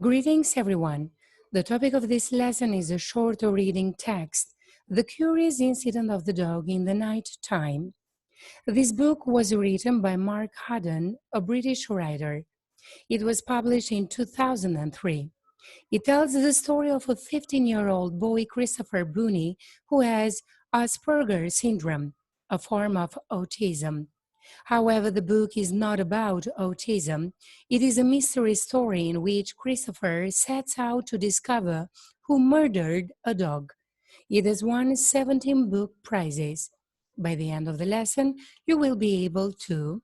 Greetings, everyone. The topic of this lesson is a short reading text, The Curious Incident of the Dog in the Night Time. This book was written by Mark Haddon, a British writer. It was published in 2003. It tells the story of a 15-year-old boy, Christopher Booney, who has Asperger's syndrome, a form of autism. However, the book is not about autism. It is a mystery story in which Christopher sets out to discover who murdered a dog. It has won 17 book prizes. By the end of the lesson, you will be able to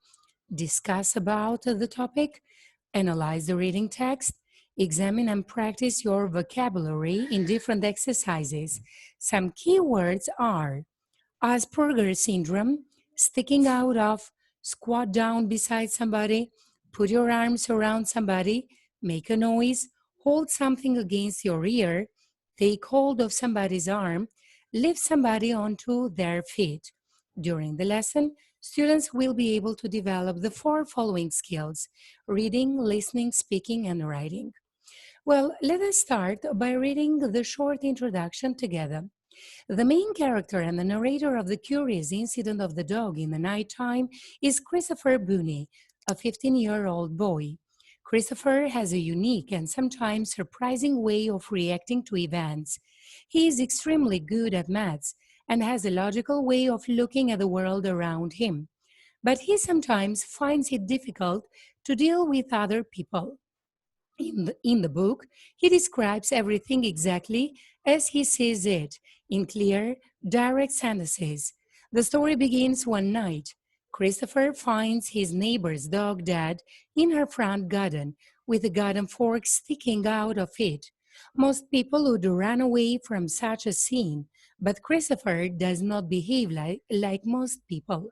discuss about the topic, analyze the reading text, examine and practice your vocabulary in different exercises. Some key words are Asperger's syndrome, sticking out of, squat down beside somebody, put your arms around somebody, make a noise, hold something against your ear, take hold of somebody's arm, lift somebody onto their feet. During the lesson, students will be able to develop the four following skills: reading, listening, speaking, and writing. Well, let us start by reading the short introduction together. The main character and the narrator of the curious incident of the dog in the nighttime is Christopher Booney, a 15-year-old boy. Christopher has a unique and sometimes surprising way of reacting to events. He is extremely good at maths and has a logical way of looking at the world around him. But he sometimes finds it difficult to deal with other people. In the book, he describes everything exactly as he sees it, in clear, direct sentences. The story begins one night. Christopher finds his neighbor's dog dead in her front garden, with a garden fork sticking out of it. Most people would run away from such a scene, but Christopher does not behave like most people.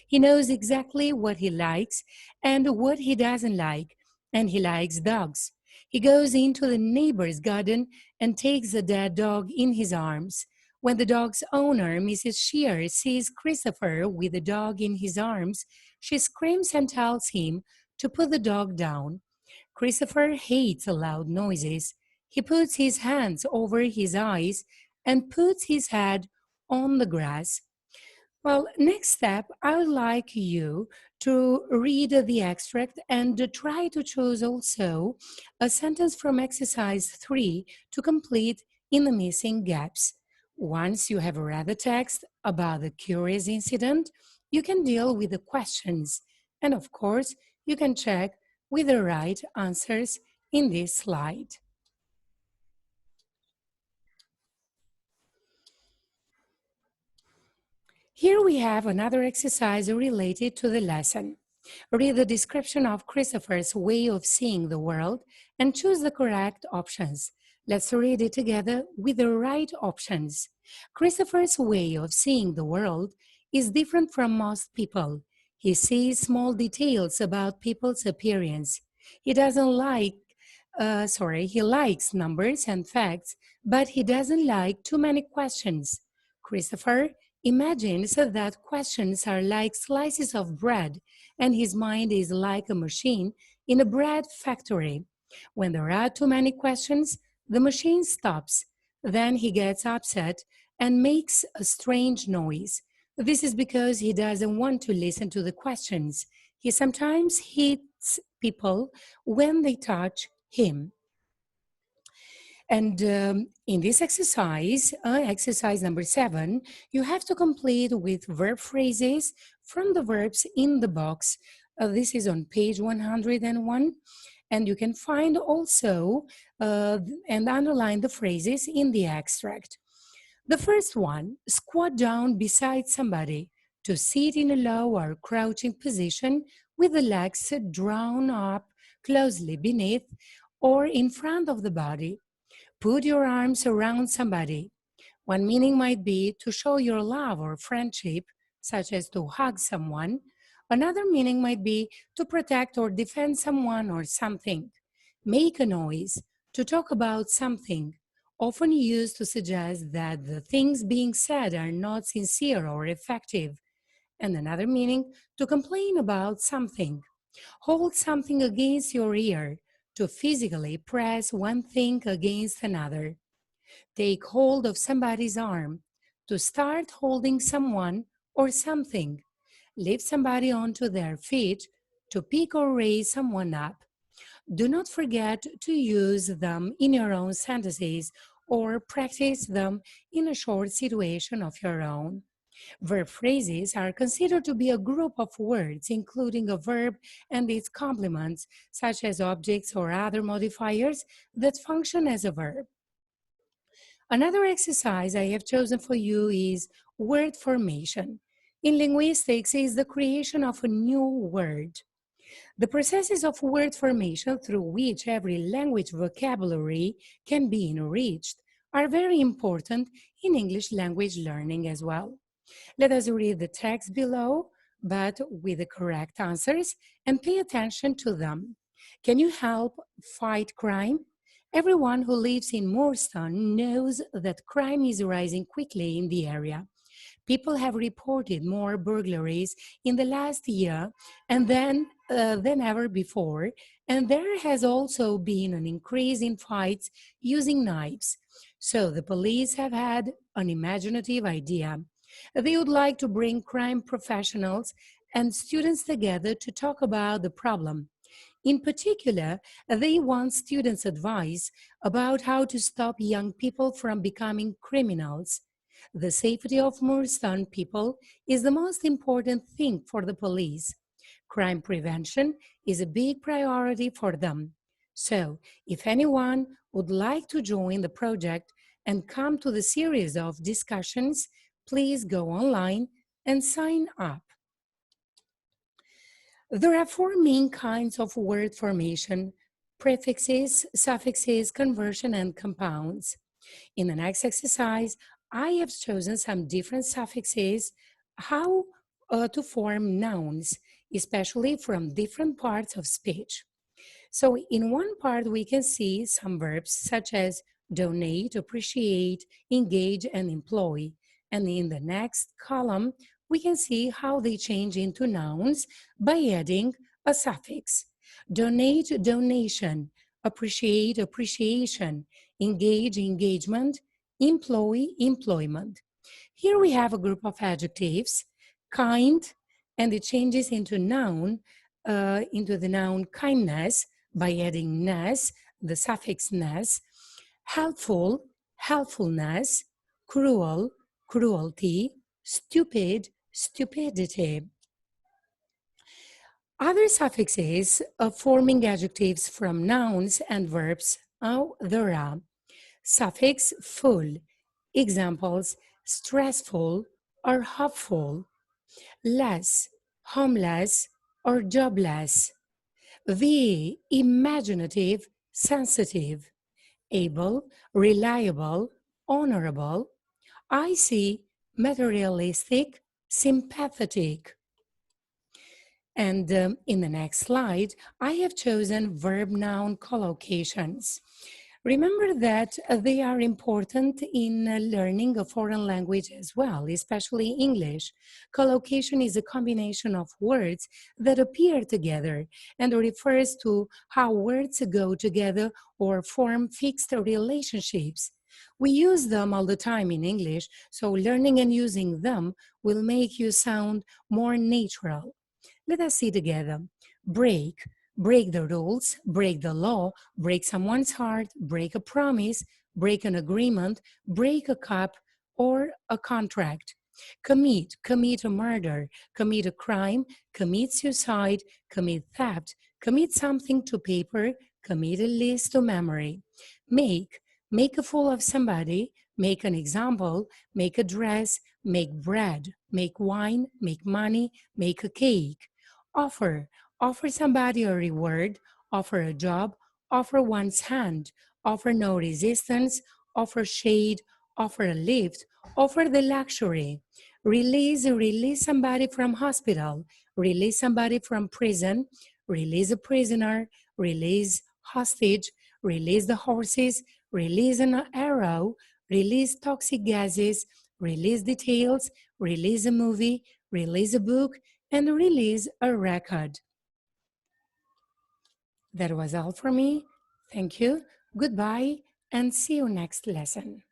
He knows exactly what he likes and what he doesn't like, and he likes dogs. He goes into the neighbor's garden and takes the dead dog in his arms. When the dog's owner, Mrs. Shear, sees Christopher with the dog in his arms, she screams and tells him to put the dog down. Christopher hates loud noises. He puts his hands over his eyes and puts his head on the grass. Well, next step, I would like you to read the extract and try to choose also a sentence from exercise 3 to complete in the missing gaps. Once you have read the text about the curious incident, you can deal with the questions. And of course, you can check with the right answers in this slide. Here we have another exercise related to the lesson. Read the description of Christopher's way of seeing the world and choose the correct options. Let's read it together with the right options. Christopher's way of seeing the world is different from most people. He sees small details about people's appearance. He doesn't like, he likes numbers and facts, but he doesn't like too many questions. Christopher imagines that questions are like slices of bread, and his mind is like a machine in a bread factory. When there are too many questions, the machine stops. Then he gets upset and makes a strange noise. This is because he doesn't want to listen to the questions. He sometimes hits people when they touch him. And in this exercise number 7, you have to complete with verb phrases from the verbs in the box. This is on page 101. And you can find also and underline the phrases in the extract. The first one, squat down beside somebody, to sit in a low or crouching position with the legs drawn up closely beneath or in front of the body. Put your arms around somebody. One meaning might be to show your love or friendship, such as to hug someone. Another meaning might be to protect or defend someone or something. Make a noise, to talk about something, often used to suggest that the things being said are not sincere or effective. And another meaning, to complain about something. Hold something against your ear, to physically press one thing against another. Take hold of somebody's arm, to start holding someone or something. Lift somebody onto their feet, to pick or raise someone up. Do not forget to use them in your own sentences or practice them in a short situation of your own. Verb phrases are considered to be a group of words including a verb and its complements, such as objects or other modifiers that function as a verb. Another exercise I have chosen for you is word formation. In linguistics, is the creation of a new word. The processes of word formation through which every language vocabulary can be enriched are very important in English language learning as well. Let us read the text below, but with the correct answers and pay attention to them. Can you help fight crime? Everyone who lives in Moorstown knows that crime is rising quickly in the area. People have reported more burglaries in the last year than ever before, and there has also been an increase in fights using knives. So the police have had an imaginative idea. They would like to bring crime professionals and students together to talk about the problem. In particular, they want students' advice about how to stop young people from becoming criminals. The safety of Moorstown people is the most important thing for the police. Crime prevention is a big priority for them. So, if anyone would like to join the project and come to the series of discussions, please go online and sign up. There are four main kinds of word formation: prefixes, suffixes, conversion, and compounds. In the next exercise, I have chosen some different suffixes, how to form nouns, especially from different parts of speech. So in one part, we can see some verbs such as donate, appreciate, engage, and employ. And in the next column, we can see how they change into nouns by adding a suffix. Donate, donation, appreciate, appreciation, engage, engagement, employ, employment. Here we have a group of adjectives: kind, and it changes into the noun kindness by adding ness, the suffix ness; helpful, helpfulness; cruel, cruelty; stupid, stupidity. Other suffixes forming adjectives from nouns and verbs there are: suffix full. Examples: stressful or hopeful; less, homeless or jobless; the imaginative, sensitive; able, reliable, honorable; icy, materialistic, sympathetic. And in the next slide, I have chosen verb-noun collocations. Remember that they are important in learning a foreign language as well, especially English. Collocation is a combination of words that appear together and refers to how words go together or form fixed relationships. We use them all the time in English, so learning and using them will make you sound more natural. Let us see together. Break. Break the rules, break the law, break someone's heart, break a promise, break an agreement, break a cup or a contract. Commit. Commit a murder, commit a crime, commit suicide, commit theft, commit something to paper, commit a list to memory. Make. Make a fool of somebody, make an example, make a dress, make bread, make wine, make money, make a cake. Offer. Offer somebody a reward, offer a job, offer one's hand, offer no resistance, offer shade, offer a lift, offer the luxury. Release. Release somebody from hospital, release somebody from prison, release a prisoner, release hostage, release the horses, release an arrow, release toxic gases, release details, release a movie, release a book, and release a record. That was all for me. Thank you, goodbye, and see you next lesson.